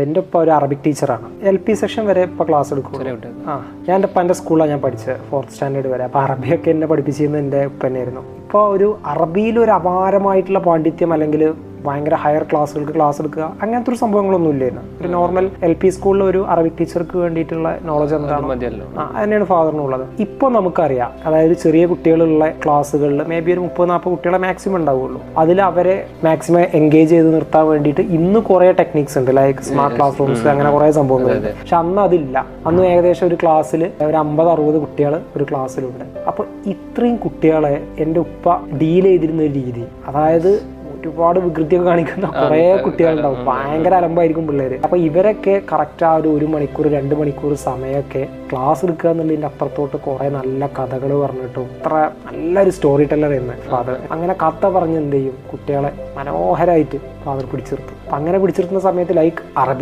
എൻ്റെ ഉപ്പ ഒരു അറബിക് ടീച്ചറാണ്. LP സെക്ഷൻ വരെ ഇപ്പോൾ ക്ലാസ് എടുക്കും. ഞാൻ എൻ്റെ ഉപ്പാൻ്റെ സ്കൂളിലാണ് ഞാൻ പഠിച്ചത്, 4th സ്റ്റാൻഡേർഡ് വരെ. അപ്പോൾ അറബിയൊക്കെ എന്നെ പഠിപ്പിച്ചിരുന്നത് എൻ്റെ ഉപ്പ തന്നെയായിരുന്നു. ഇപ്പോൾ ഒരു അറബിയിൽ ഒരു അപാരമായിട്ടുള്ള പാണ്ഡിത്യം അല്ലെങ്കിൽ ഭയങ്കര ഹയർ ക്ലാസ്സുകൾക്ക് ക്ലാസ് എടുക്കുക അങ്ങനത്തെ ഒരു സംഭവങ്ങളൊന്നും ഇല്ലായിരുന്നു. ഒരു നോർമൽ LP സ്കൂളിൽ ഒരു അറബിക് ടീച്ചർക്ക് വേണ്ടിയിട്ടുള്ള നോളജ് എന്താണ് തന്നെയാണ് ഫാദറിനുള്ളത്. ഇപ്പോൾ നമുക്കറിയാം, അതായത് ചെറിയ കുട്ടികളുള്ള ക്ലാസ്സുകളിൽ മേ ബി ഒരു 30-40 കുട്ടികളെ മാക്സിമം ഉണ്ടാവുള്ളൂ. അതിൽ അവരെ മാക്സിമം എൻഗേജ് ചെയ്ത് നിർത്താൻ വേണ്ടിയിട്ട് ഇന്ന് കുറേ ടെക്നിക്സ് ഉണ്ട്, ലൈക്ക് സ്മാർട്ട് ക്ലാസ് റൂംസ്, അങ്ങനെ കുറേ സംഭവങ്ങളുണ്ട്. പക്ഷെ അന്ന് അതില്ല. അന്ന് ഏകദേശം ഒരു ക്ലാസ്സിൽ ഒരു 50-60 കുട്ടികൾ ഒരു ക്ലാസ്സിലുണ്ട്. അപ്പോൾ ഇത്രയും കുട്ടികളെ എൻ്റെ ഉപ്പ ഡീൽ ചെയ്തിരുന്ന ഒരു രീതി, അതായത് ഒരുപാട് വികൃതിയൊക്കെ കാണിക്കുന്ന കുറേ കുട്ടികളുണ്ടാവും, ഭയങ്കര അലമ്പായിരിക്കും പിള്ളേർ. അപ്പോൾ ഇവരൊക്കെ കറക്റ്റ് ആ ഒരു 1 മണിക്കൂർ 2 മണിക്കൂർ സമയമൊക്കെ ക്ലാസ് എടുക്കുക എന്നുള്ളതിൻ്റെ അപ്പുറത്തോട്ട് കുറേ നല്ല കഥകൾ പറഞ്ഞിട്ടും അത്ര നല്ലൊരു സ്റ്റോറി ടെല്ലർ എന്ന് ഫാദർ. അങ്ങനെ കഥ പറഞ്ഞ് എന്ത് ചെയ്യും, കുട്ടികളെ മനോഹരമായിട്ട് ഫാദർ പിടിച്ചിർത്തും. അപ്പം അങ്ങനെ പിടിച്ചിർത്തുന്ന സമയത്ത് ലൈക്ക് അറബി